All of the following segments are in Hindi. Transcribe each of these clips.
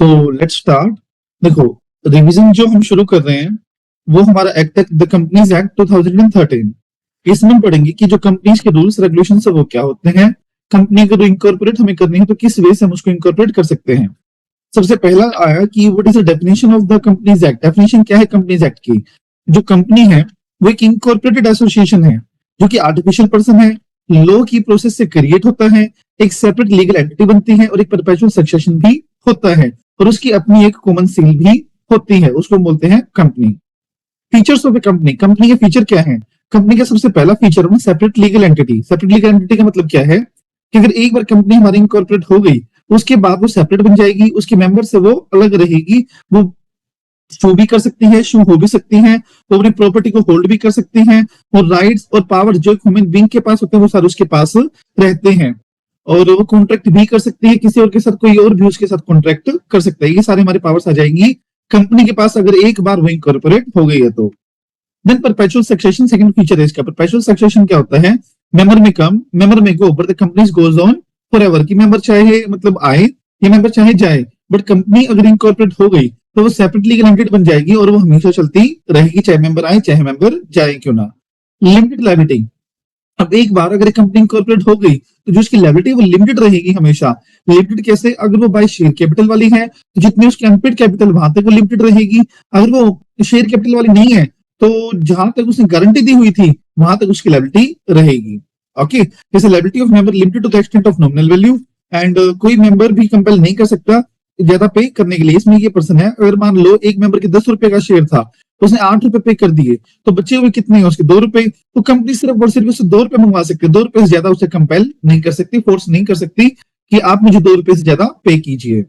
So let's start. देखो, रिवीजन जो हम शुरू कर रहे हैं वो हमारा एक्ट द कंपनीज एक्ट 2013। इसमें हम पढ़ेंगे कि जो कंपनीज के रूल्स रेगुलेशन है वो क्या होते हैं। कंपनी को इनकॉर्पोरेट हमें करनी है तो किस वे से हम उसको इनकॉर्पोरेट कर सकते हैं। सबसे पहला आया कि what is the definition of the companies act. Definition क्या है कंपनीज एक्ट की। जो कंपनी है वो एक इनकॉर्पोरेटेड एसोसिएशन है जो कि आर्टिफिशियल पर्सन है, लॉ की प्रोसेस से क्रिएट होता है, एक सेपरेट लीगल एंटिटी बनती है और एक परपेचुअल सक्सेशन भी होता है और उसकी अपनी एक कॉमन सील भी होती है, उसको बोलते हैं company. Features of a company. Company के फीचर क्या है। कंपनी का सबसे पहला फीचर है separate legal entity. Separate legal entity का मतलब क्या है कि अगर एक बार कंपनी हमारी इनकॉर्पोरेट हो गई उसके बाद वो सेपरेट बन जाएगी, उसके मेंबर से वो अलग रहेगी, वो शो भी कर सकती है, शो हो भी सकती है, वो अपनी प्रॉपर्टी को होल्ड भी कर सकती हैं और राइट्स और पावर जो ह्यूमन बीइंग के पास होते हैं वो सारे उसके पास रहते हैं और वो कॉन्ट्रैक्ट भी कर सकती है किसी और के साथ, कोई और भी उसके साथ कॉन्ट्रैक्ट कर सकता है। ये सारे हमारे पावर्स आ जाएंगी कंपनी के पास अगर एक बार वो इनकॉर्पोरेट हो गई है तो। Then perpetual succession second feature है इसका। परपेचुअल सक्सेशन क्या होता है। मेंबर में कम मेंबर में go but the company goes on forever. की मेंबर चाहे मतलब आए या मेंबर चाहे जाए बट कंपनी अगर इनकॉर्पोरेट हो गई तो वो सेपरेट लीगल एंटिटी बन जाएगी और वो हमेशा चलती रहेगी, चाहे मेंबर आए चाहे मेंबर जाए क्यों ना। Limited liability. अब एक बार अगर कंपनी इनकॉर्पोरेट हो गई तो जो उसकी लायबिलिटी वो लिमिटेड रहेगी हमेशा। लिमिटेड कैसे। अगर वो बाय शेयर कैपिटल वाली है तो जितनी उसकी अनपेड कैपिटल वहां तक वो लिमिटेड रहेगी। अगर वो शेयर कैपिटल वाली नहीं है तो जहां तक उसने गारंटी दी हुई थी वहां तक उसकी लायबिलिटी रहेगी। ओके, जैसे liability of member limited to the extent of nominal value and कोई मेंबर भी कंपेल नहीं कर सकता ज्यादा पे करने के लिए। इसमें ये पर्सन है, अगर मान लो एक मेंबर के 10 रुपए का शेयर था तो उसने 8 रुपए पे कर दिए तो बचे हुए कितने हैं उसके 2 रुपए, तो कंपनी सिर्फ और सिर्फ उससे 2 रुपए मंगवा सकती है। 2 रुपए से ज्यादा उसे कंपेल नहीं कर सकती, फोर्स नहीं कर सकती कि आप मुझे 2 रुपए से ज्यादा पे कीजिए।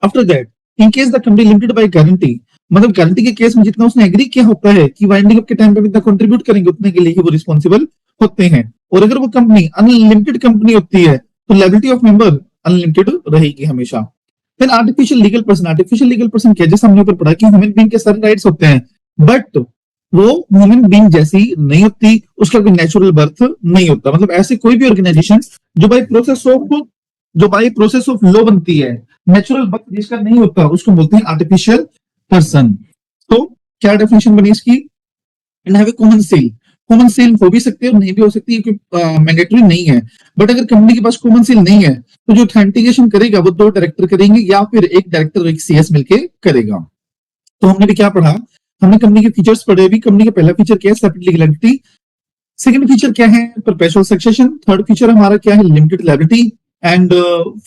After that in case the company limited by guarantee, मतलब गारंटी के केस में जितना उसने एग्री किया होता है कि वाइंडिंग अप के टाइम पे इतना कंट्रीब्यूट करेंगे उतने के लिए ही वो रिस्पॉन्सिबल होते हैं। और अगर वो कंपनी अनलिमिटेड कंपनी होती है तो लायबिलिटी ऑफ मेंबर अनलिमिटेड रहेगी हमेशा। फिर artificial legal person. Artificial legal person क्या, जैसे हमने ऊपर पढ़ा कि ह्यूमन बीइंग के सारे राइट्स होते हैं बट वो ह्यूमन बीइंग जैसी नहीं होती, उसका कोई नेचुरल बर्थ नहीं होता। मतलब ऐसे कोई भी ऑर्गेनाइजेशन जो बाय प्रोसेस ऑफ लॉ बनती है, नेचुरल बर्थ जिसका नहीं होता उसको बोलते हैं आर्टिफिशियल पर्सन। तो क्या डेफिनेशन बनी इसकी। And have a common seal. Common seal हो भी सकती है और नहीं भी हो सकती है क्योंकि मैंडेटरी नहीं है। बट अगर कंपनी के पास कॉमन सील नहीं है तो जो ऑथेंटिकेशन करेगा वो 2 डायरेक्टर करेंगे या फिर एक डायरेक्टर और एक सीएस मिलके करेगा। तो हमने भी क्या पढ़ा, हमने कंपनी के फीचर्स पढ़े। अभी कंपनी का पहला फीचर क्या है, separate legal entity. Second feature क्या है, परपेचुअल सक्सेशन। थर्ड फीचर हमारा क्या है, limited liability. And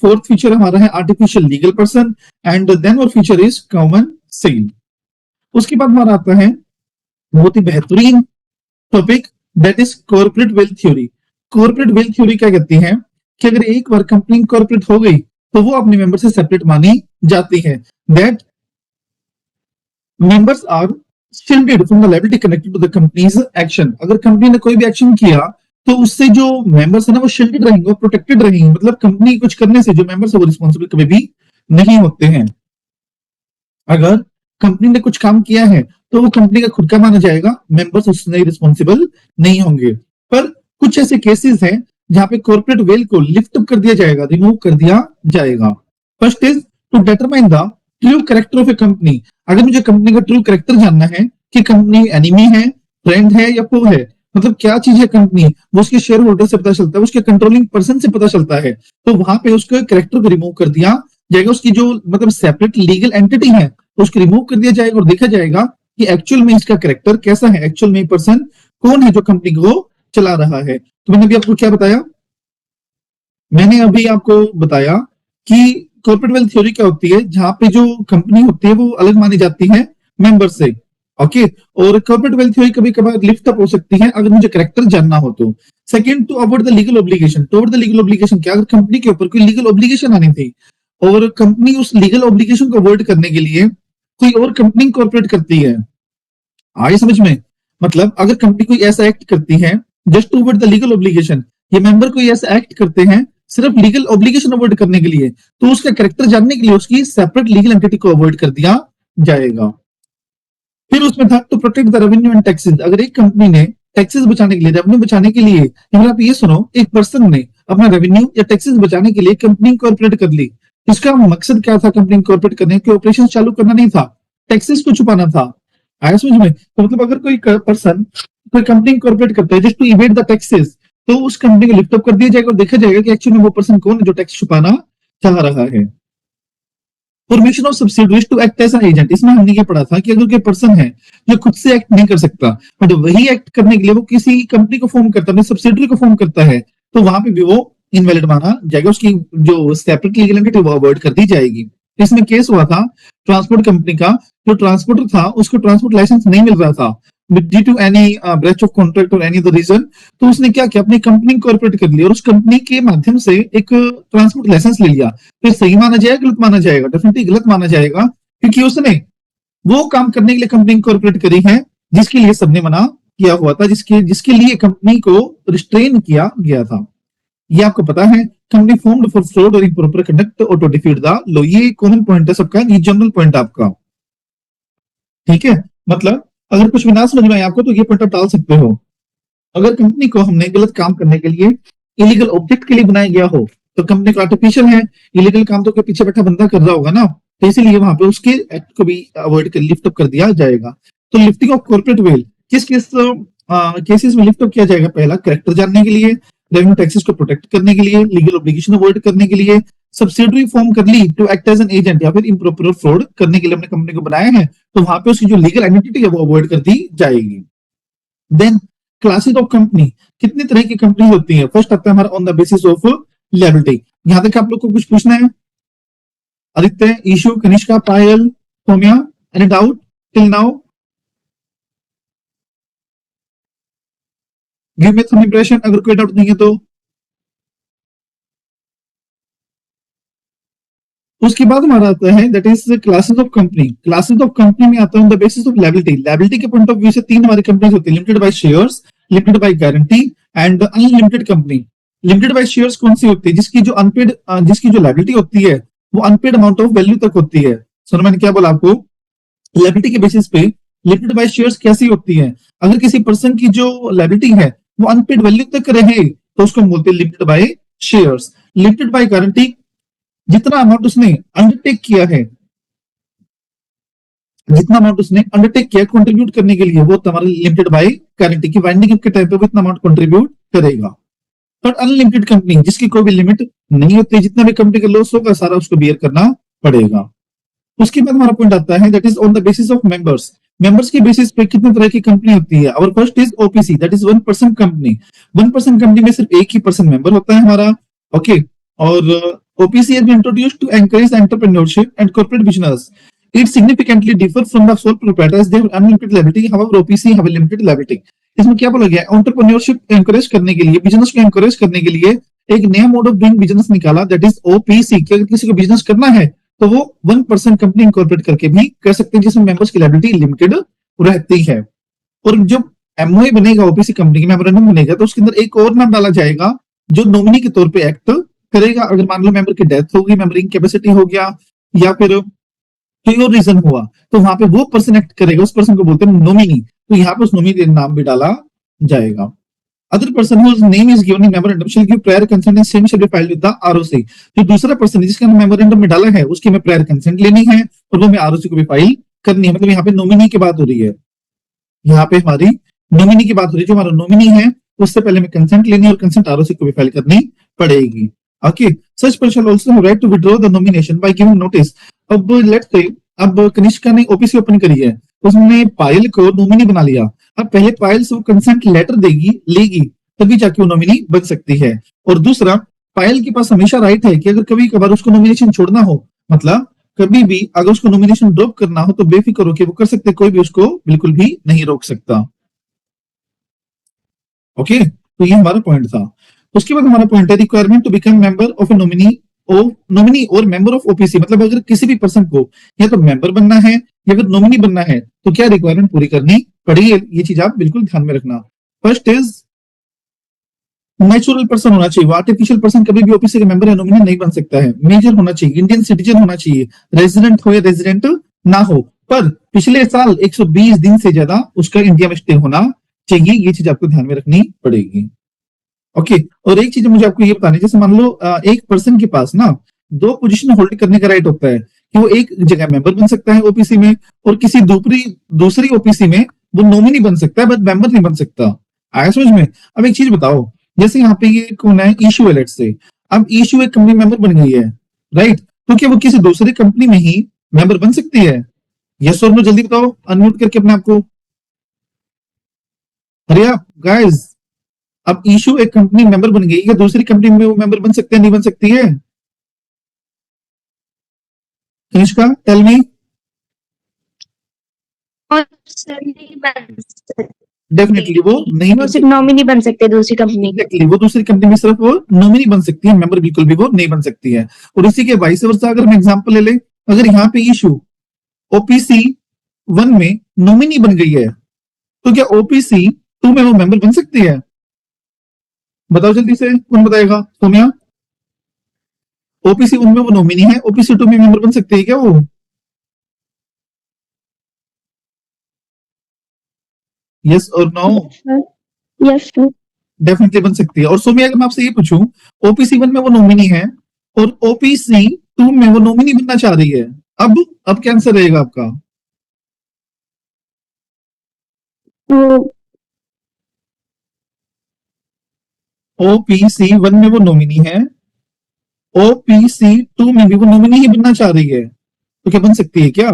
fourth feature हमारा है artificial legal person and then और फीचर इज कॉमन सील। उसके बाद हमारा आता है बहुत ही बेहतरीन topic, that is corporate wealth theory. Corporate wealth theory क्या कहती है कि अगर एक बार कंपनी कॉर्पोरेट हो गई तो वो अपने मेंबर से सेपरेट मानी जाती है। That members are shielded from the liability connected to the company's action. अगर कंपनी ने कोई भी एक्शन किया तो उससे जो मेंबर्स है ना वो शिल्डेड रहेंगे, प्रोटेक्टेड रहेंगे। मतलब कंपनी कुछ करने से जो मेंबर्स है वो रिस्पॉन्सिबल कभी भी नहीं होते हैं। अगर कंपनी ने कुछ काम किया है तो वो कंपनी का खुद का माना जाएगा, मेंबर्स उससे रिस्पॉन्सिबल नहीं होंगे। पर कुछ ऐसे केसेस हैं जहां पे कॉर्पोरेट वेल को लिफ्ट अप कर दिया जाएगा, रिमूव कर दिया जाएगा। First is to determine the true character of a company. अगर मुझे कंपनी का ट्रू कैरेक्टर जानना है कि कंपनी एनिमी है, फ्रेंड है या फो है, मतलब क्या चीज है कंपनी, वो उसके शेयर होल्डर से पता चलता है, उसके कंट्रोलिंग पर्सन से पता चलता है। तो वहां पे उसके कैरेक्टर को रिमूव कर दिया जाएगा, उसकी जो मतलब सेपरेट लीगल एंटिटी है उसको रिमूव कर दिया जाएगा और देखा जाएगा कि एक्चुअल में इसका कैरेक्टर कैसा है, एक्चुअल में पर्सन कौन है जो कंपनी को चला रहा है। तो मैंने अभी आपको क्या बताया, मैंने अभी आपको बताया कि कॉर्पोरेट वेल्थ थ्योरी क्या होती है, जहां पे जो कंपनी होती है वो अलग मानी जाती है मेंबर से। ओके, और कॉर्पोरेट वेल्थ थ्योरी कभी कभार लिफ्ट अप हो सकती है अगर मुझे कैरेक्टर जानना हो तो। Second, to avoid the legal obligation. To avoid the legal obligation क्या, अगर कंपनी के ऊपर कोई लीगल ऑब्लिगेशन आनी थी और कंपनी उस लीगल ऑब्लिगेशन को अवॉइड करने के लिए कोई और कंपनी इनकॉर्पोरेट करती है, आए समझ में। मतलब अगर कंपनी कोई ऐसा एक्ट करती है just to avoid the legal obligation, ये मेंबर कोई ऐसा एक्ट करते हैं सिर्फ लीगल ऑब्लिगेशन अवॉइड करने के लिए, तो उसका कैरेक्टर जानने के लिए उसकी सेपरेट लीगल एंटिटी को अवॉइड कर दिया जाएगा। फिर उसमें था to protect the revenue and taxes. अगर एक कंपनी ने टैक्सेस बचाने के लिए, रेवेन्यू बचाने के लिए, अगर आप ये सुनो एक पर्सन ने अपना रेवेन्यू या टैक्सेस बचाने के लिए कंपनी इनकॉर्पोरेट कर ली इसका मकसद क्या था कंपनी इनकॉर्पोरेट करने के? ऑपरेशन चालू करना नहीं था, टैक्सेस को छुपाना था। आया समझ में? तो मतलब अगर कोई पर्सन कोई कंपनी इनकॉर्पोरेट करता है just to evade the taxes, तो उस कंपनी को लिफ्ट अप कर दिया जाएगा और देखा जाएगा कि एक्चुअली वो पर्सन कौन है जो टैक्स छुपाना चाह रहा है। Formation of subsidiaries to act as an agent, इसमें हमने ये पढ़ा था कि अगर कोई पर्सन है जो खुद से एक्ट नहीं कर सकता बट वही एक्ट करने के लिए वो किसी कंपनी को फॉर्म करता है, सब्सिडरी को फॉर्म करता है, तो वहां पे भी वो इनवैलिड माना जाएगा, उसकी जो सेपरेट लीगल एंटिटी वो अवॉइड कर दी जाएगी। इसमें केस हुआ था ट्रांसपोर्ट कंपनी का, जो ट्रांसपोर्टर था उसको ट्रांसपोर्ट लाइसेंस नहीं मिल रहा था due to any breach of contract और एनी अदर रीजन, तो उसने क्या किया, अपनी कंपनी कॉर्पोरेट कर लिया और उस कंपनी के माध्यम से एक ट्रांसपोर्ट लाइसेंस ले लिया। फिर सही माना जाएगा गलत माना जाएगा? डेफिनेटली गलत माना जाएगा, क्योंकि उसने वो काम करने के लिए कंपनी कॉर्पोरेट करी है जिसके लिए सबने मना किया हुआ था, जिसके जिसके लिए कंपनी को रिस्ट्रेन किया गया था। ये आपको पता है, कंपनी फॉर्म्ड फॉर फ्रॉड और इम्प्रॉपर कंडक्ट और टू डिफीट द लॉ, ये कॉमन पॉइंट है सबका, ये जनरल पॉइंट आपका। ठीक है, मतलब अगर कुछ भी ना समझ में आए आपको तो ये पॉइंट आप डाल सकते हो। अगर कंपनी को हमने गलत काम करने के लिए इलीगल ऑब्जेक्ट के लिए बनाया गया हो तो कंपनी का आर्टिफिशियल है, इलीगल काम तो पीछे बैठा बंदा कर रहा होगा ना, तो इसीलिए वहां पे उसके एक्ट को भी अवॉइड कर लिफ्ट अप कर दिया जाएगा। तो लिफ्टिंग ऑफ कॉर्पोरेट वेल किस किस केसेस में लिफ्ट अप किया जाएगा? पहला, कैरेक्टर जानने के लिए, रेवेन्यू टैक्सेस को प्रोटेक्ट करने के लिए, लीगल ऑब्लिगेशन अवॉइड करने के लिए, सब्सिडरी फॉर्म कर ली to act as an agent या फिर इम्प्रॉपर फ्रॉड करने के लिए हमने कंपनी को बनाया है, तो वहां पे उसकी जो लीगल आइडेंटिटी है वो अवॉइड कर दी जाएगी। देन क्लासेस ऑफ कंपनी, कितने तरह की कंपनी होती है? फर्स्ट आता है हमारा on the basis of liability. यहां तक आप लोग को कुछ पूछना है? Aditya, Ishu, Kanishka, Payal, Saumya, any doubt till now? Give me some impression अगर कोई डाउट नहीं है तो। उसके बाद हमारा आता है that is classes of company. Classes of company में आता है on the basis of liability. Liability के पॉइंट ऑफ व्यू से तीन हमारी कंपनीज होती है, limited by shares, limited by guarantee and unlimited company. Limited by shares कौन सी होती है? जिसकी जो अनपेड जिसकी जो लायबिलिटी होती है वो अनपेड अमाउंट ऑफ वैल्यू तक होती है। सर मैंने क्या बोला आपको? लायबिलिटी के बेसिस पे लिमिटेड बाय शेयर्स कैसी होती है? अगर किसी पर्सन की जो लायबिलिटी है वो अनपेड वैल्यू तक रहे तो उसको हम बोलते हैं limited by shares. Limited by guarantee, जितना अमाउंट उसने अंडरटेक किया है, जितना अमाउंट उसने अंडरटेक किया कंट्रीब्यूट करने के लिए, वो तुम्हारा लिमिटेड बाय गारंटी की वाइंडिंग के टाइम पे वो इतना अमाउंट कंट्रीब्यूट करेगा। पर अनलिमिटेड कंपनी जिसकी कोई भी लिमिट नहीं होती, जितना भी कंपनी का लॉस होगा सारा उसको बियर करना पड़ेगा। उसके बाद हमारा पॉइंट आता है that is on the basis of members. Members के बेसिस पे कितने तरह की कंपनी होती है? और first is OPC, that is one person company. One person company में सिर्फ एक ही पर्सन मेंबर होता है हमारा। ओके, और OPC has been introduced to encourage entrepreneurship and corporate business. It significantly differs from the sole proprietors. They have unlimited liability. However, OPC have a limited liability. इसमें क्या बोला गया? एंटरप्रेन्योरशिप एनकरेज करने के लिए, बिजनेस को एनकरेज करने के लिए एक नया मोड ऑफ डूइंग बिजनेस निकाला, दैट इज OPC। कि अगर किसी को बिजनेस करना है तो वो वन पर्सन कंपनी इनकॉर्पोरेट करके भी कर सकते हैं, जिसमें मेंबर्स की लायबिलिटी लिमिटेड रहती है। और जब MOA बनेगा, OPC कंपनी की मेमोरेंडम बनेगा, तो उसके अंदर एक और नाम डाला जाएगा जो नॉमिनी के तौर पे एक्ट करेगा। अगर मान लो मेंबर की डेथ होगी, मेंबरिंग कैपेसिटी हो गया या फिर कोई और रीजन हुआ, तो वहां पे वो पर्सन एक्ट करेगा, उस पर्सन को बोलते हैं नॉमिनी। तो यहाँ पे उस नॉमिनी का नाम भी डाला जाएगा। Other person whose name is given in memorandum shall give prior consent and same shall be filed with the ROC। जो दूसरा पर्सन है जिसका नाम मेमोरेंडम में डाला है उसकी हमें प्रायर कंसेंट लेनी है और वो हमें ROC को भी फाइल करनी है। मतलब यहाँ पे नॉमिनी की बात हो रही है, यहाँ पे हमारी नॉमिनी की बात हो रही है। जो हमारा नॉमिनी है उससे पहले हमें कंसेंट लेनी है और कंसेंट ROC को भी फाइल करनी पड़ेगी। Okay, such person shall also have right to withdraw the nomination by giving notice. अब लेट्स से अब कनिष्का ने OPC ओपन करी है, उसने पायल को नॉमिनी बना लिया। अब पहले पायल से वो कंसेंट लेटर लेगी तभी जाके वो नॉमिनी बन सकती है। और दूसरा, पायल के पास हमेशा राइट है कि अगर कभी कभार उसको नॉमिनेशन छोड़ना हो, मतलब कभी भी अगर उसको नॉमिनेशन ड्रॉप करना हो तो बेफिक्र होकर वो कर सकते, कोई भी उसको बिल्कुल भी नहीं रोक सकता। ओके, तो ये हमारा पॉइंट था। उसके बाद हमारा पॉइंट है requirement to become member of a nominee और मेंबर ऑफ OPC। मतलब अगर किसी भी पर्सन को या तो मेंबर बनना है या फिर नॉमिनी बनना है तो क्या रिक्वायरमेंट पूरी करनी पड़ेगी? ये चीज आप बिल्कुल ध्यान में रखना। फर्स्ट इज नेचुरल पर्सन होना चाहिए, वो आर्टिफिशियल पर्सन कभी भी OPC का मेंबर या नॉमिनी नहीं बन सकता है। मेजर होना चाहिए, इंडियन सिटीजन होना चाहिए, रेजिडेंट हो या रेजिडेंट ना हो, पर पिछले साल 120 दिन से ज्यादा उसका इंडिया में स्टे होना चाहिए। ये चीज आपको ध्यान में रखनी पड़ेगी। ओके, और एक चीज मुझे आपको ये बतानी, जैसे मान लो एक पर्सन के पास ना दो पोजीशन होल्ड करने का राइट होता है कि वो एक जगह मेंबर बन सकता है ओपीसी में, और किसी दूसरी ओपीसी में वो नॉमिनी बन सकता है बट मेंबर नहीं बन सकता। आया समझ में? अब एक चीज बताओ, जैसे यहाँ पे ये कौन है, ईशू एलेट से, अब ईशू एक कंपनी मेंबर बन गई है, राइट? तो क्या वो किसी दूसरी कंपनी में ही मेंबर बन सकती है? यस और नो जल्दी बताओ, अनम्यूट करके अपने आप को। अरे गाइस, अब ईशू एक कंपनी मेंबर बन गई, क्या दूसरी कंपनी में वो मेंबर बन सकते हैं, नहीं बन सकती है? Kanishka tell me. और सर नहीं बन सकते, डेफिनेटली वो नहीं वो बन सिर्फ नॉमिनी बन सकते दूसरी कंपनी के। एग्जैक्टली, वो दूसरी कंपनी में सिर्फ वो नॉमिनी बन सकती है, मेंबर बिल्कुल भी वो नहीं बन सकती है। और इसी के वाइस वर्सा अगर हम एग्जांपल ले ले, अगर यहाँ पे इशू ओपीसी 1 में नॉमिनी बन गई है, तो क्या ओपीसी 2 में वो मेंबर बन सकती है? बताओ जल्दी से, कौन बताएगा? सोम्या, ओपीसी 1 में वो नॉमिनी है, ओपीसी 2 में मेंबर बन सकती है क्या वो? यस और नो? Yes sir. डेफिनेटली बन सकती है। और सोम्या, अगर मैं आपसे ये पूछूं, ओपीसी 1 में वो नॉमिनी है और ओपीसी 2 में वो नॉमिनी बनना चाह रही है, अब क्या आंसर रहेगा आपका? ओपीसी 1 में वो नॉमिनी है, ओपीसी 2 में भी वो नॉमिनी ही बनना चाह रही है, तो क्या बन सकती है क्या?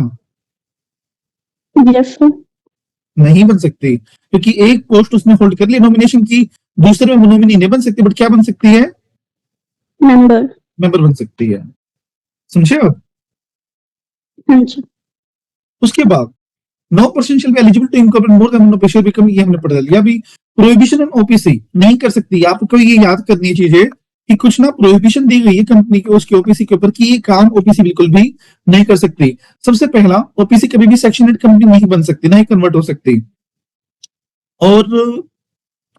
Yes sir. नहीं बन सकती, क्योंकि एक पोस्ट उसने होल्ड कर ली नॉमिनेशन की, दूसरे में वो नॉमिनी नहीं बन सकती, बट क्या बन सकती है? मेंबर। मेंबर बन सकती है। समझे आप? हाँ जी। उसके बाद 9% shall be eligible to incorporate more than one official become, ये हमने पढ़ लिया। अभी प्रोहिबिशन ऑन ओपीसी नहीं कर सकती, आपको ये याद करनी है चीजें कि कुछ ना प्रोहिबिशन दी गई है कंपनी के उसके ओपीसी के ऊपर कि ये काम ओपीसी बिल्कुल भी नहीं कर सकती। सबसे पहला, ओपीसी कभी भी सेक्शन 8 कंपनी नहीं बन सकती, नहीं कन्वर्ट हो सकती, और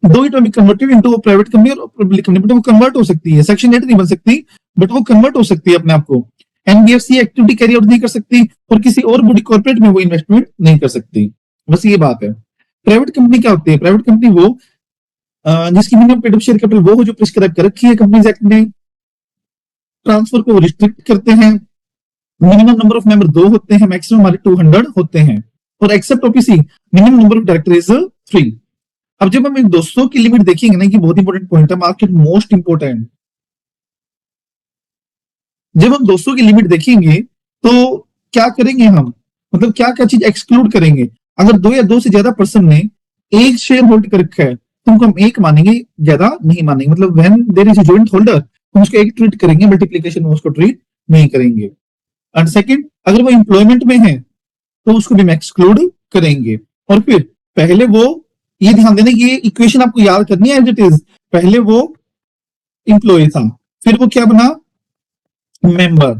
दो it be converted into private company और पब्लिक कंपनी, बट वो कन्वर्ट हो सकती है, सेक्शन 8 नहीं बन सकती बट वो कन्वर्ट हो सकती है अपने आप को। एनबीएफसी एक्टिविटी कैरी आउट नहीं कर सकती और किसी और बड़ी कॉर्पोरेट में वो इन्वेस्टमेंट नहीं कर सकती, बस ये बात है। प्राइवेट कंपनी क्या होती है? प्राइवेट कंपनी वो जिसकी minimum paid up share capital वो हो जो प्रिस्क्राइब कर रखी है कंपनीज एक्ट में, ट्रांसफर को रिस्ट्रिक्ट करते हैं, मिनिमम नंबर ऑफ मेंबर 2 होते हैं, मैक्सिमम हमारे 200 होते हैं, और except OPC minimum number of director is 3। अब जब हम इन 200 की लिमिट देखेंगे ना, ये बहुत इंपॉर्टेंट पॉइंट है, मार्केट मोस्ट इंपॉर्टेंट। जब हम 200 की लिमिट देखेंगे तो क्या करेंगे हम, मतलब क्या क्या चीज एक्सक्लूड करेंगे? अगर 2 या 2 से ज्यादा पर्सन ने एक शेयर होल्ड कर रखा है तो उनको हम एक मानेंगे, ज्यादा नहीं मानेंगे। मतलब when there is a joint holder तो उसको एक ट्रीट करेंगे, मल्टीप्लिकेशन में उसको ट्रीट नहीं करेंगे। एंड सेकंड, अगर वो एम्प्लॉयमेंट में है तो उसको भी हम एक्सक्लूड करेंगे। और फिर पहले वो, ये ध्यान देना, ये इक्वेशन आपको याद करनी है एज इट इज। पहले वो इंप्लॉय था, फिर वो क्या बना? मेंबर।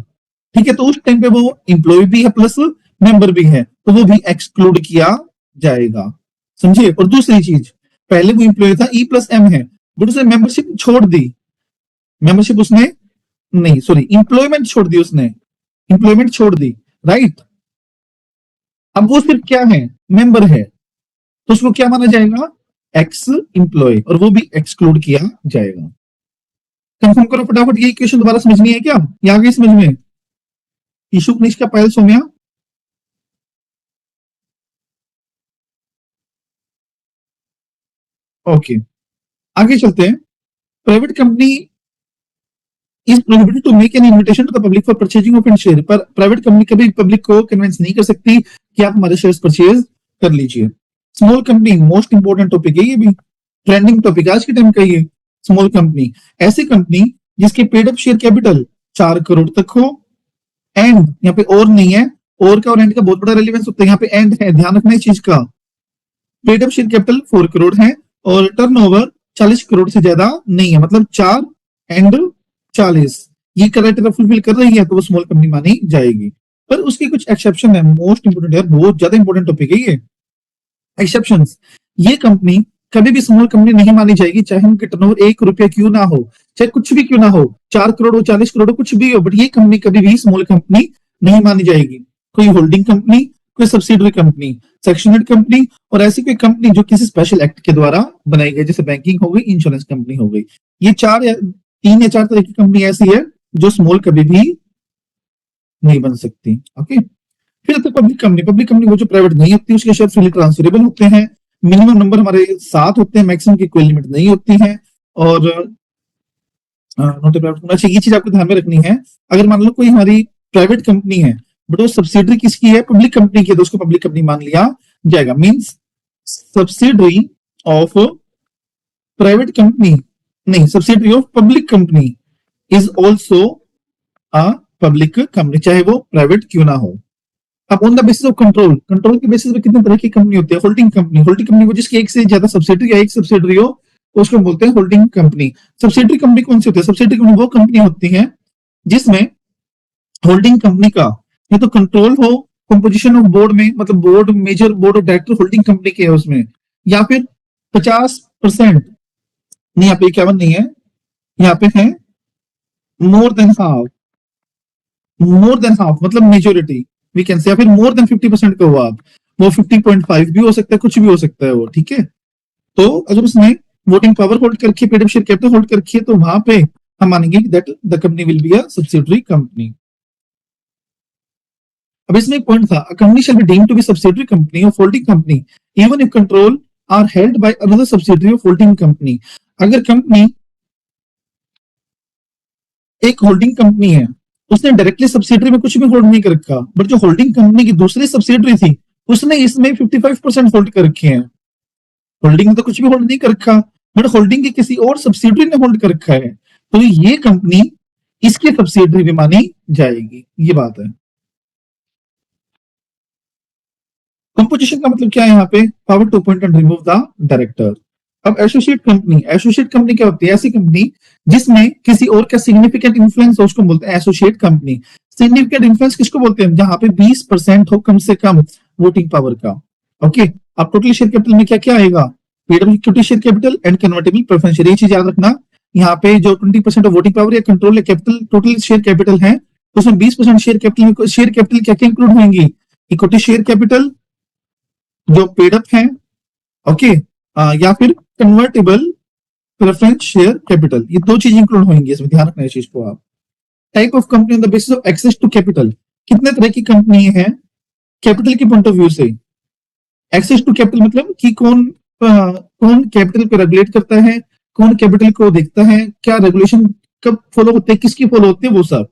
ठीक है, तो उस टाइम पे वो इंप्लॉय भी है प्लस मेंबर भी है, तो वो भी एक्सक्लूड किया जाएगा। समझिए? और दूसरी चीज, पहले वो इंप्लॉय था, ई प्लस एम है, बट उसने मेंबरशिप छोड़ दी, मेंबरशिप उसने नहीं, सॉरी, इंप्लॉयमेंट छोड़ दी उसने, इंप्लॉयमेंट छोड़ दी, राइट? अब वो सिर्फ क्या है? मेंबर है, तो उसको क्या माना जाएगा? एक्स इंप्लॉय, और वो भी एक्सक्लूड किया जाएगा। कंफर्म करो फटाफट, ये इक्वेशन दोबारा समझनी है क्या? ये आ गई समझ में? ईशु, कनिष्का, पायल, सोम्या? ओके, आगे चलते हैं। Private company is prohibited to make an invitation to the public for purchasing of in share, पर प्राइवेट कंपनी कभी पब्लिक को कन्विंस नहीं कर सकती कि आप हमारे शेयर्स परचेज कर लीजिए। Small company, most important topic है, ये भी ट्रेंडिंग टॉपिक आज के टाइम का। ये स्मॉल कंपनी, ऐसी कंपनी जिसके paid up share capital 4 crore तक हो, एंड यहाँ पे और नहीं है, और का और एंड का बहुत बड़ा रेलिवेंस होता है, यहाँ पे एंड है, ध्यान रखना इस चीज का। Paid up share capital 4 crore है और टर्नओवर 40 करोड़ से ज्यादा नहीं है, मतलब 4 एंड 40, ये क्राइटेरिया फुलफिल कर रही है तो वो स्मॉल कंपनी मानी जाएगी। पर उसकी कुछ एक्सेप्शन है, मोस्ट इंपोर्टेंट है, बहुत ज्यादा इंपॉर्टेंट टॉपिक है ये। एक्सेप्शंस, ये कंपनी कभी भी स्मॉल कंपनी नहीं मानी जाएगी, चाहे उनके टर्नओवर 1 रुपया क्यों ना हो, चाहे कुछ भी क्यों ना हो, 4 करोड़ हो, 40 करोड़ हो, कुछ भी हो, बट ये कंपनी कभी भी स्मॉल कंपनी नहीं मानी जाएगी। कोई होल्डिंग कंपनी, कोई सब्सिडरी कंपनी, सेक्शन 8 कंपनी, और ऐसी कोई कंपनी जो किसी स्पेशल एक्ट के द्वारा बनाई गई, जैसे बैंकिंग हो गई, इंश्योरेंस कंपनी हो गई। ये 3 या 4 तरह की कंपनी ऐसी है जो स्मॉल कभी भी नहीं बन सकती। ओके, फिर आता है पब्लिक कंपनी। पब्लिक कंपनी वो जो प्राइवेट नहीं होती, उसके शेयर फ्रीली ट्रांसफरेबल होते हैं, मिनिमम नंबर हमारे 7 होते हैं, मैक्सिमम की कोई लिमिट नहीं होती है, और नॉट प्राइवेट होना चाहिए। ये चीज आपको ध्यान में रखनी है। अगर मान लो कोई हमारी प्राइवेट कंपनी है बट वो सब्सिडरी किसकी है, पब्लिक कंपनी की है, तो उसको पब्लिक कंपनी मान लिया जाएगा। Means subsidiary of private company, नहीं, subsidiary of public company is also a public company, चाहे वो प्राइवेट क्यों ना हो। अब on the basis of control, control के बेसिस पे कितने तरह की कंपनी होती है, होल्डिंग कंपनी। होल्डिंग कंपनी वो जिसकी एक से ज्यादा सब्सिडरी या एक सब्सिडरी हो, उसको बोलते हैं होल्डिंग कंपनी। सब्सिडरी कंपनी कौन सी होती है, सब्सिडरी कंपनी वो कंपनी होती है जिसमें होल्डिंग कंपनी का या तो कंट्रोल हो, कंपोजिशन ऑफ बोर्ड में, मतलब board, major board of director holding company के है उसमें, या फिर 50%, नहीं यहाँ पे 51 नहीं है, यहाँ पे है more than half, more than half मतलब मेजोरिटी वी कैन से, या फिर मोर देन 50% का हुआ आप, वो 50.5 भी हो सकता है, कुछ भी हो सकता है वो, ठीक है। तो अगर उसने वोटिंग पावर होल्ड कर रखी है, पेड शेयर कैपिटल होल्ड कर रखी है, तो वहां पे हम मानेंगे that the company will be a subsidiary company. अब इसमें एक पॉइंट था, a company shall be deemed to be subsidiary company of holding company even if control are held by another subsidiary of holding company। अगर कंपनी एक होल्डिंग कंपनी है, उसने डायरेक्टली सब्सिडरी में कुछ भी होल्ड नहीं कर रखा, बट जो होल्डिंग कंपनी की दूसरी सब्सिडरी थी उसने इसमें 55% होल्ड कर रखे हैं। होल्डिंग में तो कुछ भी होल्ड नहीं कर रखा, बट होल्डिंग की किसी और सब्सिडरी ने होल्ड कर रखा है, तो ये कंपनी इसकी सब्सिडरी भी मानी जाएगी, ये बात है। कंपोजिशन का मतलब क्या है यहाँ पे, power to appoint and remove the director. अब एसोसिएट कंपनी, एसोसिएट कंपनी क्या होती है, ऐसी कंपनी जिसमें किसी और का सिग्निफिकेंट इन्फ्लुएंस हो, उसको बोलते हैं एसोसिएट कंपनी। सिग्निफिकेंट इन्फ्लुएंस किसको बोलते हैं, जहां पे 20% हो कम से कम वोटिंग पावर का। ओके, अब टोटल शेयर कैपिटल में क्या क्या आएगा, paid equity share capital and convertible preference share, ये चीज याद रखना। यहाँ पे जो 20% ऑफ वोटिंग पावर या कंट्रोल या कैपिटल, टोटल शेयर कैपिटल है, उसमें 20% शेयर कैपिटल में शेयर कैपिटल क्या क्या इंक्लूड होंगी, इक्विटी शेयर कैपिटल जो पेड अप है, ओके, या फिर कन्वर्टेबल प्रेफरेंस शेयर कैपिटल, ये दो चीज इंक्लूड होंगी इसमें, ध्यान रखना इस चीज को आप। Type of company on the basis of access to capital, कितने तरह की कंपनी है कैपिटल के पॉइंट ऑफ व्यू से। एक्सेस टू कैपिटल मतलब कि कौन कैपिटल पे रेगुलेट करता है, कौन कैपिटल को देखता है, क्या रेगुलेशन कब फॉलो होते हैं, किसकी फॉलो होते हैं, वो सब।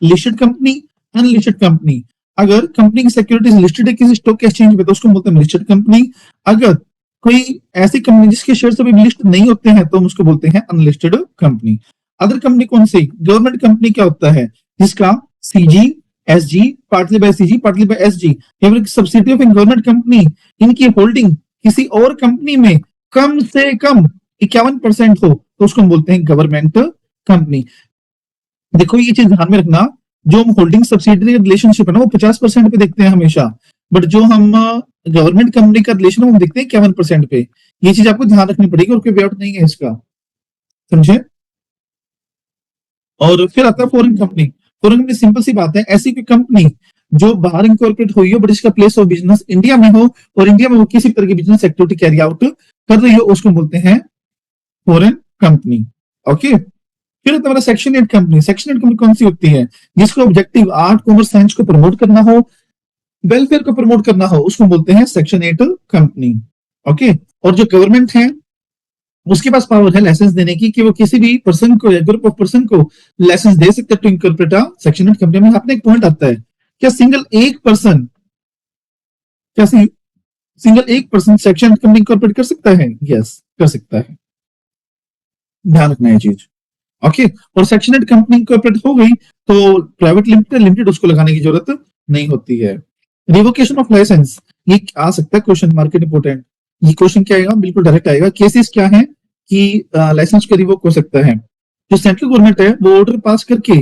लिस्टेड कंपनी, अनलिस्टेड कंपनी, अगर कंपनी की सिक्योरिटीज लिस्टेड है किसी स्टॉक एक्सचेंज में तो उसको बोलते हैं लिस्टेड कंपनी। अगर कोई ऐसी कंपनी जिसके शेयर अभी लिस्ट नहीं होते हैं तो हम उसको बोलते हैं अनलिस्टेड कंपनी। अदर कंपनी कौन सी, गवर्नमेंट कंपनी क्या होता है, जिसका CG, SG, partly bye CG, partly bye SG, या फिर सब्सिडी ऑफ गवर्नमेंट कंपनी, इनकी होल्डिंग किसी और कंपनी में कम से कम 51% हो तो उसको हम बोलते हैं गवर्नमेंट कंपनी। देखो ये चीज ध्यान में रखना, जो हम होल्डिंग सब्सिडरी रिलेशनशिप है ना वो 50% पे देखते हैं हमेशा, बट जो हम गवर्नमेंट कंपनी का रिलेशन है वो देखते हैं 51% पे। ये चीज आपको ध्यान रखनी पड़ेगी और कोई वे आउट नहीं है इसका, समझे। और फिर आता है foreign company. Foreign company simple सी बात है, ऐसी कोई कंपनी जो बाहर इनकॉर्पोरेट हुई हो बट इसका प्लेस ऑफ बिजनेस इंडिया में हो और इंडिया में वो किसी तरह की बिजनेस एक्टिविटी कैरी आउट कर रही हो, उसको बोलते हैं फॉरेन कंपनी। ओके, फिर हमारा सेक्शन 8 कंपनी। सेक्शन 8 कंपनी कौन सी होती है, जिसको ऑब्जेक्टिव आर्ट, कॉमर्स, साइंस को प्रमोट करना हो, वेलफेयर को प्रमोट करना हो, उसको बोलते हैं सेक्शन 8 कंपनी। ओके, और जो गवर्नमेंट है उसके पास पावर है लाइसेंस देने की कि वो किसी भी पर्सन को या ग्रुप ऑफ पर्सन को लाइसेंस दे सकते हैं to incorporate a section 8 company में। आपने एक पॉइंट आता है, क्या सिंगल एक पर्सन, क्या सिंगल एक पर्सन सेक्शन 8 कंपनी इनकॉर्पोरेट कर सकता है, यस कर सकता है, ध्यान रखना है चीज। ओके, और सेक्शन 8 कंपनी इनकॉर्पोरेट हो गई तो प्राइवेट लिमिटेड लिमिटेड उसको लगाने की जरूरत नहीं होती है। रिवोकेशन ऑफ लाइसेंस, ये आ सकता है क्वेश्चन, मार्केट इंपोर्टेंट। ये क्वेश्चन क्या आएगा, बिल्कुल डायरेक्ट आएगा। केसेस क्या है कि लाइसेंस का रिवोक हो सकता है, जो सेंट्रल गवर्नमेंट है वो ऑर्डर पास करके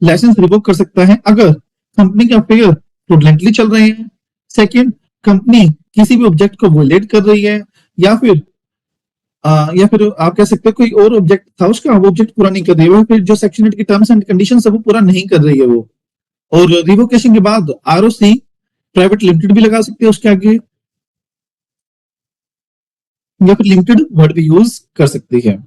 लाइसेंस रिवोक कर सकता है अगर कंपनी के अफेयर फ्रॉडलेंटली चल रहे हैं, सेकंड कंपनी किसी भी ऑब्जेक्ट को वोलेट कर रही है, या फिर आप कह सकते हैं कोई और ऑब्जेक्ट था उसका, वो ऑब्जेक्ट पूरा नहीं कर रही है, फिर जो सेक्शन 8 की टर्म्स एंड कंडीशंस है वो पूरा नहीं कर रही है वो। और रिवोकेशन के बाद आरओसी प्राइवेट लिमिटेड भी लगा सकते हैं उसके आगे, या फिर लिमिटेड वर्ड भी यूज कर सकती है।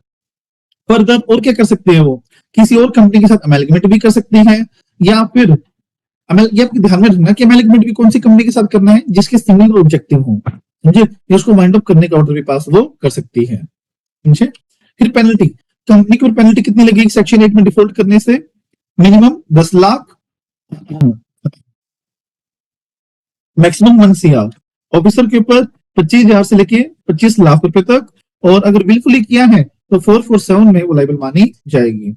फर्दर और क्या कर सकते हैं, वो किसी और कंपनी के साथ अमेलगमेंट भी कर सकते हैं, या फिर ये आपके ध्यान में रखना कि अमेलगमेंट भी कौन सी कंपनी के साथ करना है, जिसके सिंगल ऑब्जेक्टिव हो, समझे, या उसको वाइंड अप करने का ऑर्डर भी पास वो कर सकती है, समझे। फिर पेनल्टी, कंपनी को पेनल्टी कितनी लगेगी सेक्शन 8 में डिफॉल्ट करने से, minimum 10 lakh, maximum 1 CR, officer के ऊपर 25,000 से लेके 25 लाख रुपए तक, और अगर बिल्कुल किया है तो 447 में वो लाइबल मानी जाएगी।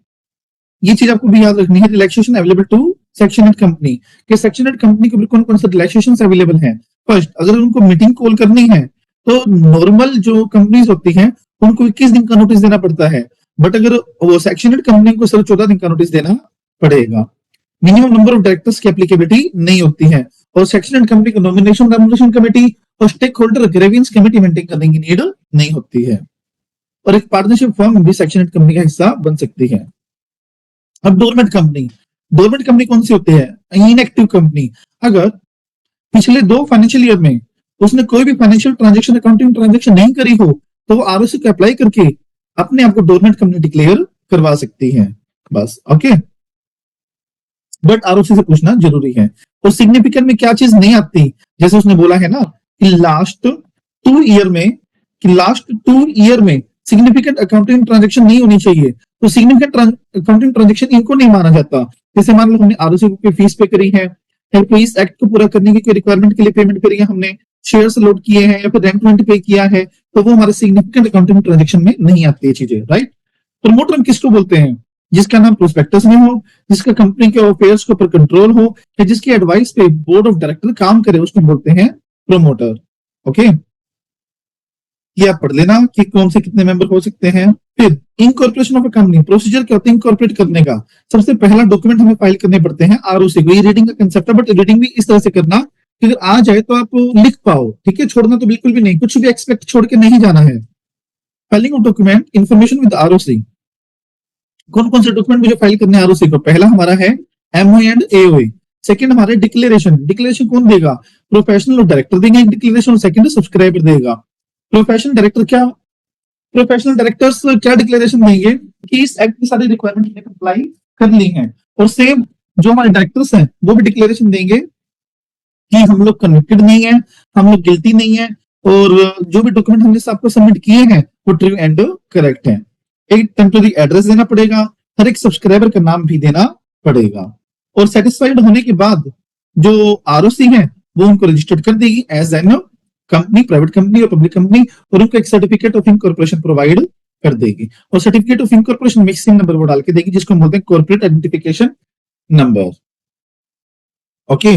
ये चीज आपको भी याद रखनी है। Relaxation available to section 8 company के, सेक्शन 8 कंपनी के ऊपर कौन कौन से रिलैक्सेशन अवेलेबल है। फर्स्ट, अगर उनको मीटिंग कॉल करनी है तो नॉर्मल जो कंपनीज होती हैं उनको 21 दिन का नोटिस देना पड़ता है, बट अगर वो सेक्शन 8 कंपनी को सिर्फ 14 दिन का नोटिस देना पड़ेगा। मिनिमम नंबर ऑफ डायरेक्टर्स की एप्लीकेबिलिटी नहीं होती है, और सेक्शन 8 कंपनी को नॉमिनेशन रेमुनरेशन कमेटी और stake holder grievance committee maintain करने की नीड नहीं होती है, और एक पार्टनरशिप फर्म भी सेक्शन 8 कंपनी का हिस्सा बन सकती है। अब डोरमेंट कंपनी, डोरमेंट कंपनी कौन सी होती है, इनएक्टिव कंपनी। अगर पिछले 2 फाइनेंशियल ईयर में उसने कोई भी फाइनेंशियल ट्रांजेक्शन, अकाउंटिंग ट्रांजेक्शन नहीं करी हो, तो वो आरओसी को अप्लाई करके अपने आप को डोरमेंट कंपनी डिक्लेयर करवा सकती है, बस। ओके, बट आरओसी से पूछना जरूरी है। और सिग्निफिकेंट में क्या चीज नहीं आती, जैसे उसने बोला है ना कि लास्ट 2 ईयर में, सिग्निफिकेंट अकाउंटिंग ट्रांजेक्शन नहीं होनी चाहिए, तो सिग्निफिकेंट अकाउंटिंग ट्रांजेक्शन इनको नहीं माना जाता। जैसे मान लो हमने आरओसी पे फीस पे करी है, इस एक्ट को पूरा करने की कोई रिक्वायरमेंट के लिए पेमेंट करी है हमने, शेयर्स लोड किए हैं, या फिर रेंट पे किया है, तो वो हमारे सिग्निफिकेंट अकाउंटिंग ट्रांजेक्शन में नहीं आती है चीजें, राइट। प्रमोटर हम किसको बोलते हैं, जिसका नाम प्रोस्पेक्टस में हो, जिसका कंपनी के अफेयर्स के ऊपर कंट्रोल हो, या जिसकी एडवाइस पे बोर्ड ऑफ डायरेक्टर काम करे, उसको बोलते हैं प्रमोटर। ओके, ये आप पढ़ लेना कि कौन से कितने मेंबर हो सकते हैं। फिर incorporation of a company, procedure क्या होता है इनकॉर्पोरेट करने का। सबसे पहला डॉक्यूमेंट हमें फाइल करने पड़ते हैं आरओसी को। ये रीडिंग का कंसेप्ट है, बट रीडिंग भी इस तरह से करना कि अगर आ जाए तो आप लिख पाओ, ठीक है, छोड़ना तो बिल्कुल भी नहीं, कुछ भी एक्सपेक्ट छोड़ के नहीं जाना है। Filing of document, information with ROC, कौन कौन से डॉक्यूमेंट मुझे फाइल करने हैं आरओसी को। पहला हमारा है एमओए एंड एओए। सेकंड हमारे डिक्लेरेशन, डिक्लेरेशन कौन देगा, प्रोफेशनल और डायरेक्टर देंगे डिक्लेरेशन, सेकंड सब्सक्राइबर देगा। प्रोफेशनल डायरेक्टर क्या, प्रोफेशनल डायरेक्टर्स क्या डिक्लेरेशन देंगे कि इस एक्ट की सारी रिक्वायरमेंट हमने अप्लाई कर ली है, और सेम जो हमारे डायरेक्टर्स हैं वो भी डिक्लेरेशन देंगे कि हम लोग कन्विक्टेड नहीं है, हम लोग गिल्टी नहीं है, और जो भी डॉक्यूमेंट हमने आपको सबमिट किए हैं वो ट्रू एंड करेक्ट है। एक टेम्पररी एड्रेस देना पड़ेगा, हर एक सब्सक्राइबर का नाम भी देना पड़ेगा, और सेटिस्फाइड होने के बाद जो आरओसी है वो उनको रजिस्टर्ड कर देगी as an company, private company और पब्लिक कंपनी, और उनको एक सर्टिफिकेट ऑफ इनकॉर्पोरेशन प्रोवाइड कर देगी, और certificate of incorporation mixing number वो डाल के देगी, जिसको हम बोलते हैं कॉर्पोरेट आइडेंटिफिकेशन नंबर। ओके,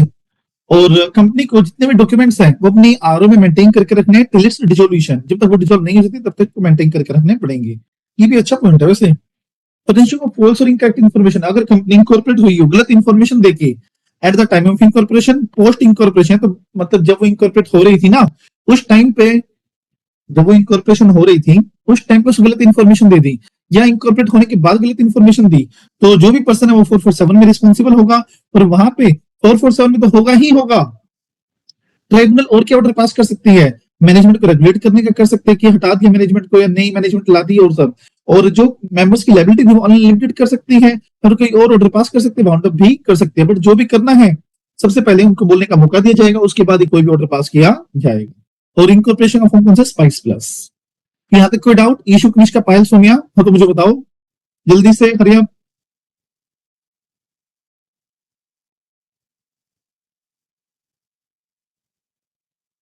और कंपनी को जितने भी डॉक्यूमेंट्स हैं वो अपनी आरओ में मेंटेन करके रखने हैं टिल इट्स डिसोल्यूशन, जब तक वो डिसॉल्व नहीं हो सकती तब तक मेंटेन करके रखने पड़ेंगे। ये भी अच्छा पॉइंट है वैसे। पोटेंशियल ऑफ फॉल्स और इनकरेक्ट इंफॉर्मेशन, अगर कंपनी इनकॉर्पोरेट हुई हो, गलत इंफॉर्मेशन देके at the time of incorporation, post incorporation, तो मतलब जब वो इनकॉर्पोरेट हो रही थी ना, उस टाइम पे, जब वो इनकॉर्पोरेशन हो रही थी उस टाइम पे गलत इंफॉर्मेशन दे दी, या इनकॉर्पोरेट होने के बाद गलत इंफॉर्मेशन दी, तो जो भी पर्सन है वो 447 में रिस्पॉन्सिबल होगा, और वहां पे 447 में तो होगा ही होगा। ट्राइब्यूनल और क्या ऑर्डर पास कर सकती है, मैनेजमेंट को रेगुलेट करने का कर सकते हैं कि हटा दिया मैनेजमेंट को या नई मैनेजमेंट ला दी, और सब, और जो मेंबर्स की लायबिलिटी थी वो अनलिमिटेड कर सकती है, और कोई और ऑर्डर पास कर सकते हैं, बाउंड अप भी कर सकते हैं, बट जो भी करना है सबसे पहले उनको बोलने का मौका दिया जाएगा, उसके बाद ही कोई भी ऑर्डर पास किया जाएगा। और इनकॉर्पोरेशन का फॉर्म कौन सा, स्पाइस प्लस। यहां तक कोई डाउट, इशू कनिष्का पायल सोमिया हो तो मुझे बताओ जल्दी से, हरिया।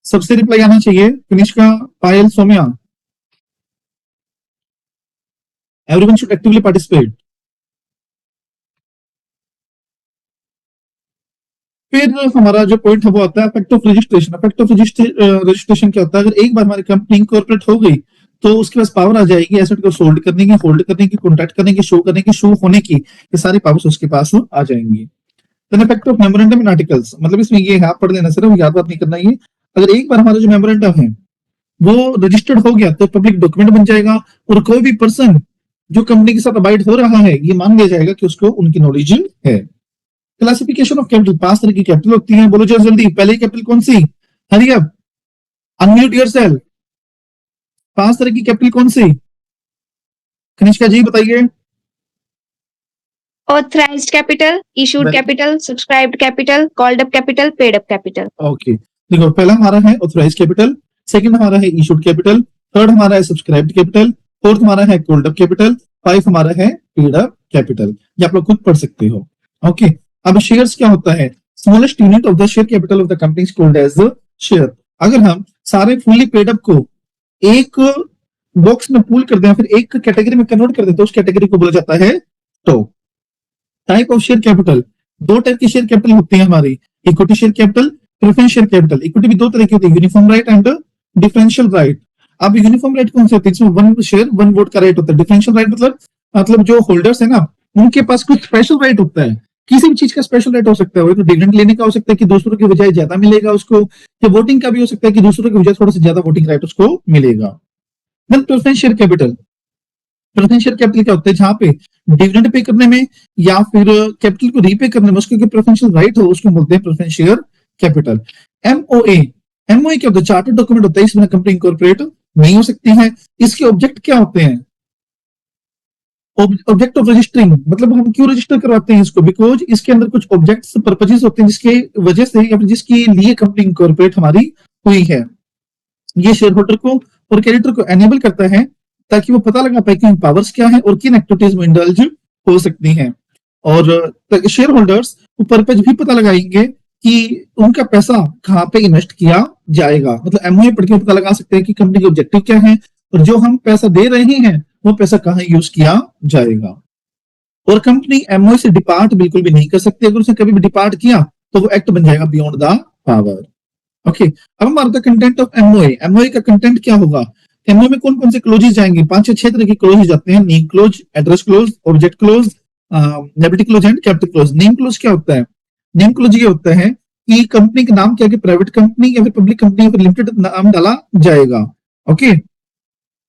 सबसे रिप्लाई आना चाहिए, कनिष्का पायल सोमिया, एवरीवन शुड एक्टिवली पार्टिसिपेट। फिर हमारा जो पॉइंट है वो आता है effect of registration. Effect of registration क्या होता है, अगर एक बार हमारी कंपनी इनकॉर्पोरेट हो गई तो उसके पास पावर आ जाएगी एसेट को सोल्ड करने की, होल्ड करने की, कॉन्ट्रैक्ट करने की, शो करने की, शो होने की, ये सारी पावर्स उसके पास आ जाएंगी। Then effect of memorandum in articles, मतलब इसमें ये है, आप पढ़ लेना, सिर्फ याद बात नहीं करना। ये अगर एक बार हमारा जो मेमोरेंडम है वो रजिस्टर्ड हो गया तो पब्लिक डॉक्यूमेंट बन जाएगा, और कोई भी पर्सन जो कंपनी के साथ अबाइड हो रहा है ये मान लिया जाएगा कि उसको उनकी नॉलेज है। क्लासिफिकेशन ऑफ कैपिटल, 5 तरह की कैपिटल होती है, बोलो जल्दी, पहली कैपिटल कौन सी, हरी अप, अनम्यूट योरसेल्फ। 5 तरह की कैपिटल कौन सी, कनिष्का जी बताइए। Authorized capital, issued Well- capital, subscribed capital, called up capital, paid up capital. Okay, देखो पहला हमारा है ऑथराइज कैपिटल, सेकंड हमारा है इशूड कैपिटल, थर्ड हमारा है सब्सक्राइब्ड कैपिटल, फोर्थ हमारा है कॉल्ड अप कैपिटल, फाइव हमारा है पेड अप कैपिटल। ये आप लोग खुद पढ़ सकते हो। ओके, अब शेयर्स क्या होता है? Smallest unit of the share capital of the company is called as share. अगर हम सारे फुल्ली पेड अप को एक बॉक्स में पूल कर दें, फिर एक कैटेगरी में कन्वर्ट कर दें, तो उस कैटेगरी को बोला जाता है stock. Type of share capital, दो टाइप की शेयर कैपिटल होती है हमारी, equity share capital, preference share capital. Equity भी दो तरह की होती है, uniform right and differential right. अब यूनिफॉर्म राइट कौन से होते हैं? इसमें वन शेयर वन वोट का राइट होता है। डिफरेंशियल राइट मतलब जो होल्डर्स है ना, उनके पास कुछ स्पेशल राइट होता है। किसी भी चीज का स्पेशल राइट हो सकता है, वो तो डिविडेंड लेने का हो सकता है कि दूसरों की बजाय ज्यादा मिलेगा उसको, या वोटिंग का भी हो सकता है कि दूसरों की बजाय थोड़ा सा ज्यादा वोटिंग राइट उसको मिलेगा। Then preference share capital, preference share capital क्या होता है? जहां पे डिविडेंड पे करने में या फिर कैपिटल को रीपे करने में उसके प्रेफरेंशियल राइट हो, उसको बोलते हैं preference share capital. MOA, MOA क्या होता है? चार्टर्ड डॉक्यूमेंट होता है, इसमें कंपनी इनकॉर्पोरेट नहीं हो सकती है। इसके ऑब्जेक्ट क्या होते हैं? ऑब्जेक्ट ऑफ रजिस्टरिंग, मतलब हम क्यों रजिस्टर करवाते हैं इसको? बिकॉज इसके अंदर कुछ ऑब्जेक्ट्स पर्पजेस होते हैं जिसके वजह से या फिर जिसके लिए कंपनी इनकॉर्पोरेट हमारी हुई है। ये शेयर होल्डर को और क्रेडिटर को एनेबल करता है ताकि वो पता लगा पाए कि पावर्स क्या है और किन एक्टिविटीज में इंडल्ज हो सकती हैं। और शेयर होल्डर्स पर्पज भी पता लगाएंगे कि उनका पैसा कहाँ पे इन्वेस्ट किया जाएगा। मतलब एमओए पढ़ के पता लगा सकते हैं कि कंपनी के ऑब्जेक्टिव क्या है और जो हम पैसा दे रहे हैं वो पैसा कहाँ यूज किया जाएगा। और कंपनी एमओए से डिपार्ट बिल्कुल भी नहीं कर सकती। अगर उसने कभी भी डिपार्ट किया तो वो एक्ट बन जाएगा बियॉन्ड द पावर। ओके, अब हमारा था कंटेंट ऑफ एमओए। एमओए का कंटेंट क्या होगा? एमओए में कौन कौन से क्लोजेस जाएंगे? 5 से 6 तरह के क्लोजेस जाते हैं। Name clause, address clause, object clause, liability clause and capital clause. Name clause क्या होता है? नेम क्लोज ये होता है कि कंपनी का नाम क्या, कि प्राइवेट कंपनी या फिर पब्लिक कंपनी या फिर लिमिटेड नाम डाला जाएगा। ओके,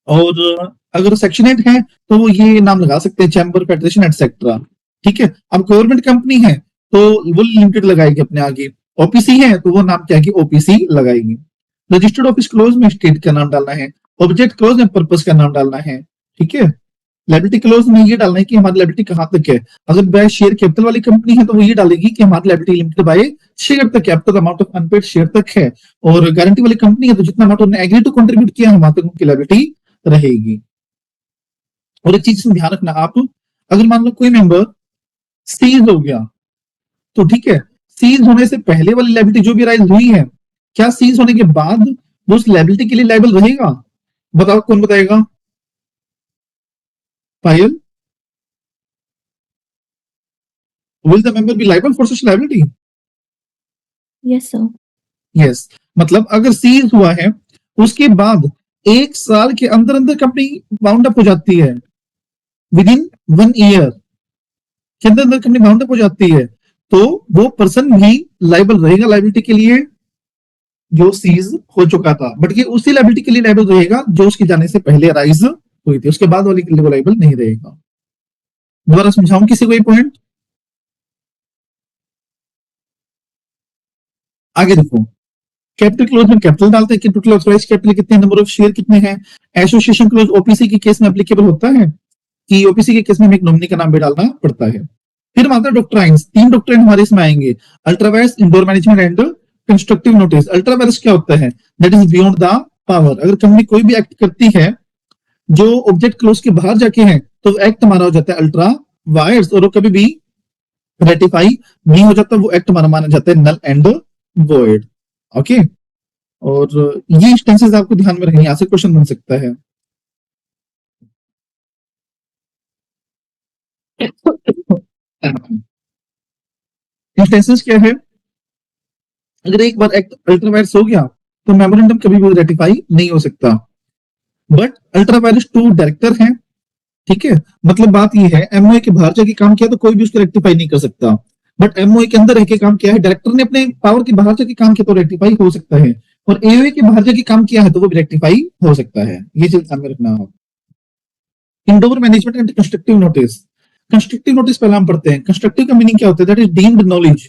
और अगर सेक्शन 8 है तो वो ये नाम लगा सकते हैं, चैम्बर, फेडरेशन एटसेट्रा। ठीक है, अब गवर्नमेंट कंपनी है तो वो लिमिटेड लगाएगी अपने आगे। ओपीसी है तो वो नाम क्या है? ओपीसी लगाएगी। रजिस्टर्ड ऑफिस क्लोज में स्टेट का नाम डालना है। ऑब्जेक्ट क्लोज में पर्पस का नाम डालना है। ठीक है, लायबिलिटी क्लोज में ये डालना है कि हमारी लायबिलिटी कहां तक है। अगर बाय शेयर कैपिटल वाली कंपनी है तो वो ये डालेगी कि हमारी लायबिलिटी लिमिटेड बाय शेयर तक, capital amount of unpaired share तक है। और गारंटी वाली कंपनी है तो जितना अमाउंट उन्होंने एग्री टू कंट्रीब्यूट किया है वहां तक उनकी लायबिलिटी रहेगी। और एक चीज ध्यान रखना आप, अगर मान लो कोई मेंबर सीज हो गया तो ठीक है, सीज होने से पहले वाली लायबिलिटी जो भी राइज हुई है, क्या सीज होने के बाद वो उस लायबिलिटी के लिए लायबल रहेगा? बताओ, कौन बताएगा? Payal, will the member be liable for such liability? Yes, sir. Yes, मतलब अगर सीज हुआ है उसके बाद 1 साल के अंदर अंदर कंपनी बाउंड अप हो जाती है, विद इन 1 ईयर के अंदर अंदर कंपनी बाउंड अप हो जाती है, तो वो पर्सन भी लायबल रहेगा लायबिलिटी के लिए जो सीज हो चुका था। बट ये उसी लायबिलिटी के लिए लायबल रहेगा जो उसके जाने से पहले अराइज हुई थी, उसके बाद वाली के लिए वो लायबल नहीं रहेगा। दोबारा समझाऊं किसी को ये पॉइंट? आगे देखो, कैपिटल क्लोज में कैपिटल डालते हैं कि टोटल ऑथराइज कैपिटल कितने, नंबर ऑफ शेयर कितने हैं। एसोसिएशन क्लोज ओपीसी के केस में एप्लीकेबल होता है कि ओपीसी के केस में हमें एक नॉमिनी का नाम भी डालना पड़ता है। फिर हमारा डॉक्ट्राइन्स, 3 डॉक्ट्राइन हमारे इसमें आएंगे, ultra vires, indoor management and constructive notice. Ultra vires क्या होता है? That is beyond the power. अगर कंपनी कोई भी एक्ट करती है जो ऑब्जेक्ट क्लोज के बाहर जाके है तो एक्ट हमारा हो जाता है अल्ट्रा वायर्स, और वो कभी भी रेटिफाई नहीं हो जाता, वो एक्ट हमारा माना जाता है नल एंड वॉइड। ओके, और ये इंस्टेंसेस आपको ध्यान में रखनी, यहां से क्वेश्चन बन सकता है। इंस्टेंसेस क्या है? अगर एक बार एक्ट अल्ट्रा वायरस हो गया तो मेमोरेंडम कभी भी रेटिफाई नहीं हो सकता। बट अल्ट्रा वायरस 2 डायरेक्टर है, ठीक है, मतलब बात ये है एमओए के बाहर जाके काम किया तो कोई भी उसको रेक्टिफाई नहीं कर सकता। बट एमओए के अंदर रह के काम किया है, डायरेक्टर ने अपने पावर के बाहर जाके काम किया तो रेक्टिफाई हो सकता है, और एओए के बाहर जाके काम किया है तो वो भी रेक्टिफाई हो सकता है। ये चीज ध्यान में रखना है। Indoor management and constructive notice. Constructive notice पहले हम पढ़ते हैं। कंस्ट्रक्टिव का मीनिंग क्या होता है? That is deemed knowledge.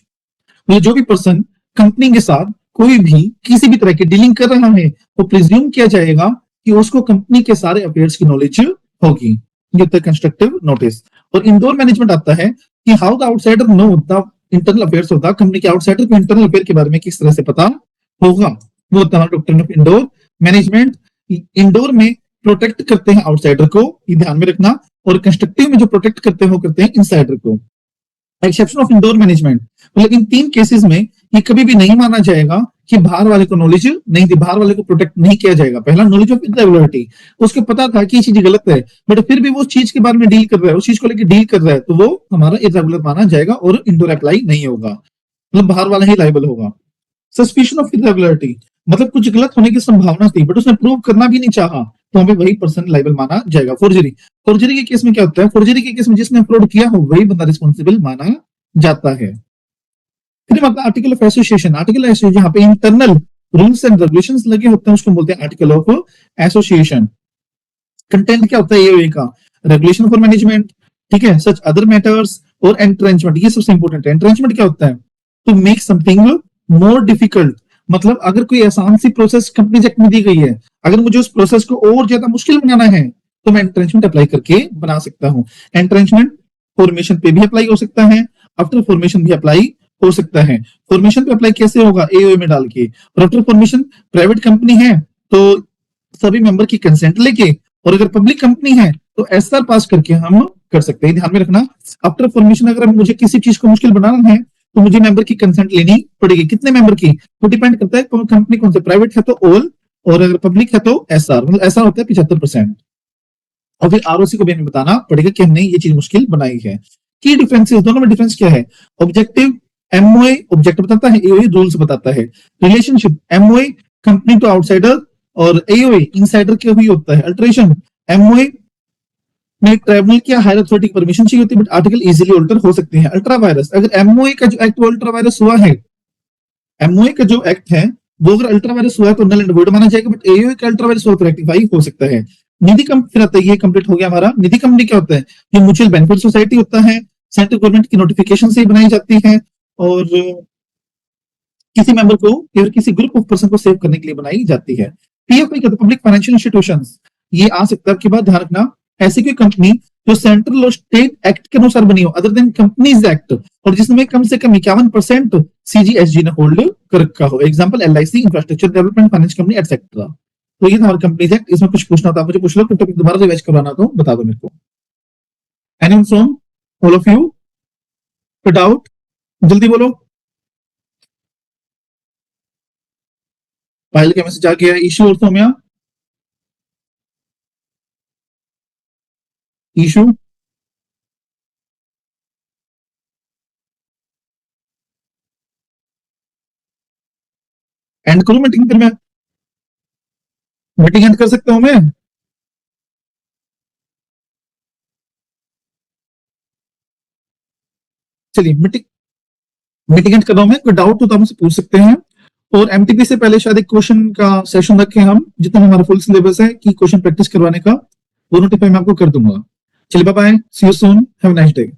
मतलब जो भी पर्सन कंपनी के साथ कोई भी किसी भी तरह की डीलिंग कर रहा है तो प्रिज्यूम किया जाएगा कि उसको कंपनी के सारे अफेयर्स की नॉलेज होगी। ये होता है कंस्ट्रक्टिव नोटिस। और इंडोर मैनेजमेंट आता है कि how the outsider know the internal affairs of the company के आउटसाइडर को इंटरनल अफेयर के बारे में किस तरह से पता होगा, वो होता है doctrine of indoor management. Indoor में प्रोटेक्ट करते हैं आउटसाइडर को, ये ध्यान में रखना, और कंस्ट्रक्टिव में जो प्रोटेक्ट करते हैं वो करते हैं इनसाइडर को। एक्सेप्शन ऑफ इंडोर मैनेजमेंट, मतलब इन तीन केसेस में ये कभी भी नहीं माना जाएगा कि बाहर वाले को नॉलेज नहीं थी, बाहर वाले को प्रोटेक्ट नहीं किया जाएगा। पहला नॉलेज ऑफ इरेगुलरिटी, उसको पता था कि ये चीज गलत है, बट फिर भी वो चीज के बारे में डील कर रहा है, उस चीज को लेकर डील कर रहा है, तो वो हमारा इरेगुलर माना जाएगा और इंडोर अप्लाई नहीं होगा, मतलब बाहर वाला ही लाइबल होगा। सस्पिशन ऑफ इरेगुलरिटी, मतलब कुछ गलत होने की संभावना थी बट उसने प्रूव करना भी नहीं चाहा, तो हमें वही पर्सन लाइबल माना जाएगा। फोर्जरी, फोर्जरी के केस में क्या होता है, फोर्जरी के केस में जिसने फ्रॉड किया हो वही बंदा रिस्पॉन्सिबल माना जाता है। फिर मतलब article of association, article association जहां पे इंटरनल रूल्स एंड रेगुलेशंस लगे होते हैं उसको बोलते हैं आर्टिकल ऑफ एसोसिएशन। कंटेंट क्या होता है एओए का, रेगुलेशन फॉर मैनेजमेंट, ठीक है, सच अदर मैटर्स, और एंट्रेंचमेंट, ये सबसे इंपॉर्टेंट है। एंट्रेंचमेंट क्या होता है, to make something more difficult, मतलब अगर कोई आसान सी प्रोसेस कंपनीज एक्ट में दी गई है, अगर मुझे उस प्रोसेस को और ज्यादा मुश्किल बनाना है तो मैं एंट्रेंचमेंट अप्लाई करके बना सकता हूं। एंट्रेंचमेंट फॉर्मेशन पे भी अप्लाई हो सकता है, आफ्टर फॉर्मेशन भी अप्लाई हो सकता है। फॉर्मेशन पे अप्लाई कैसे होगा, एओए में डाल के, और आफ्टर फॉर्मेशन प्राइवेट कंपनी है तो सभी मेंबर की कंसेंट लेके, और अगर पब्लिक कंपनी है तो एसआर पास करके हम कर सकते हैं। ध्यान में रखना, आफ्टर फॉर्मेशन अगर मुझे किसी चीज को मुश्किल बनाना है तो मुझे मेंबर की कंसेंट लेनी पड़ेगी। कितने मेंबर की, तो डिपेंड करता है कंपनी कौन से, प्राइवेट है तो ऑल, और अगर पब्लिक है तो एसआर, मतलब एसआर होता है 75%। और फिर आरओसी को भी हमें बताना पड़ेगा कि हमने ये चीज मुश्किल बनाई है। की डिफरेंसेस, दोनों में डिफरेंस क्या है, ऑब्जेक्टिव, एमओए ऑब्जेक्ट बताता है, एओए रूल्स बताता है। Relationship, MOA company to outsider, और एओए इनसाइडर के हुई होता है। अल्टरेशन, एमओए में ट्राइब्यूनल की हायर अथॉरिटी की परमिशन चाहिए होती है बट आर्टिकल इजीली अल्टर हो सकते हैं। अल्ट्रा वायरस, अगर एमओए का जो एक्ट अल्ट्रा वायरस हुआ है, एमओए का जो एक्ट है वो अगर अल्ट्रा वायरस हुआ है तो नल एंड वॉइड माना जाएगा, बट एओए का अल्ट्रा वायरस हुआ तो रेक्टिफाई हो सकता है। निधि कंपनी, फिर आता है, ये कंप्लीट हो गया हमारा। निधि कंपनी क्या होता है, ये म्यूचुअल बेनिफिट सोसाइटी होता है, सेंट्रल गवर्नमेंट की नोटिफिकेशन से बनाई जाती है, और किसी मेंबर को या किसी ग्रुप ऑफ पर्सन को सेव करने के लिए बनाई जाती है। पीएफआई का पब्लिक फाइनेंशियल इंस्टीट्यूशंस, ये आ सकता है आपके बाद, ध्यान रखना, ऐसी कोई कंपनी जो सेंट्रल और स्टेट एक्ट के अनुसार बनी हो अदर देन कंपनीज एक्ट, और जिसमें कम से कम 51% सीजीएसजी ने होल्ड कर रखा हो। Example LIC, infrastructure development finance company etcetera. तो ये हमारा कंपनीज एक्ट, इसमें कुछ पूछना था मुझे पूछ लो, टॉपिक दोबारा रिवाइज करवाना तो बता दो मेरे को। Anyone from all of you, doubt, जल्दी बोलो। पायल का मैसेज आ गया, इशू और सौम्या, इशू, एंड करूं मीटिंग, फिर मैं मीटिंग एंड कर सकता हूं मैं। चलिए मीटिंग मीटिंग एंड कर रहा हूं मैं, कोई डाउट हो तो आप मुझसे पूछ सकते हैं। और एमटीपी से पहले शायद एक क्वेश्चन का सेशन रखें हम, जितना हमारा फुल सिलेबस है कि क्वेश्चन प्रैक्टिस करवाने का, वो नोटिफाई मैं आपको कर दूंगा। चलिए bye bye, see you soon, have a nice day.